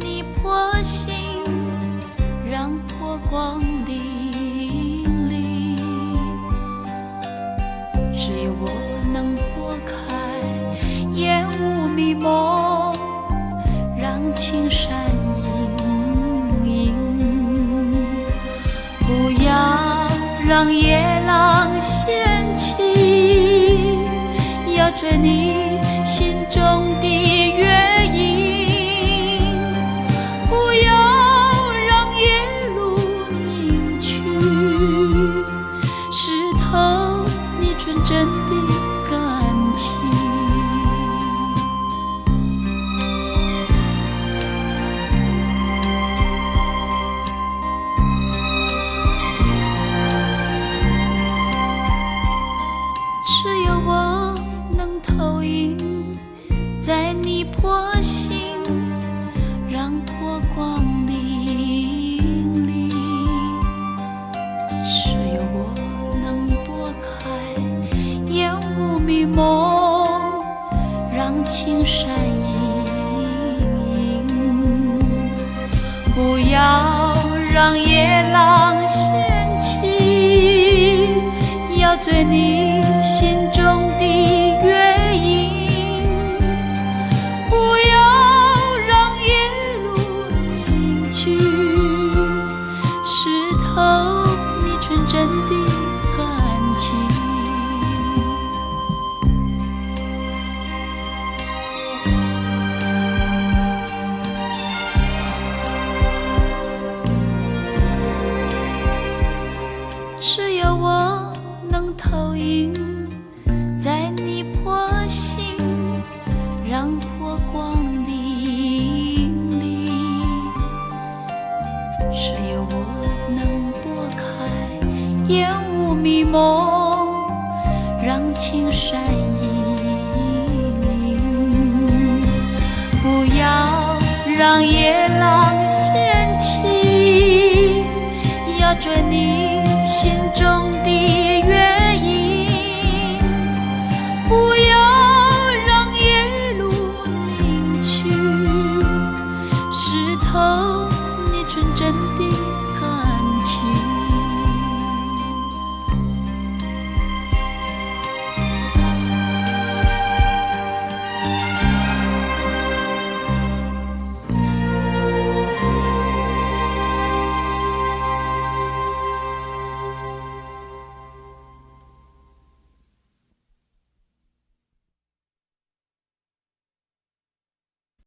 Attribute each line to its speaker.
Speaker 1: 你破心，让波光粼粼。只有我能拨开烟雾迷蒙，让青山隐隐。不要让夜郎掀起，要追你心中的月影。不要让夜路凝去，湿透你纯真的感情。只有我能投影在你破心，让波光粼粼。只有我能拨开烟雾迷蒙，让青山隐隐。不要让夜郎掀起，要追你心中的月影。不要让夜路凝去，湿透你纯真的感情。只有我能投影在你破心，让波光粼粼。只有我能拨开烟雾迷蒙，让青山隐隐。不要让夜郎掀起，要追你心中的月影。不要让夜路凝去，湿透你纯真的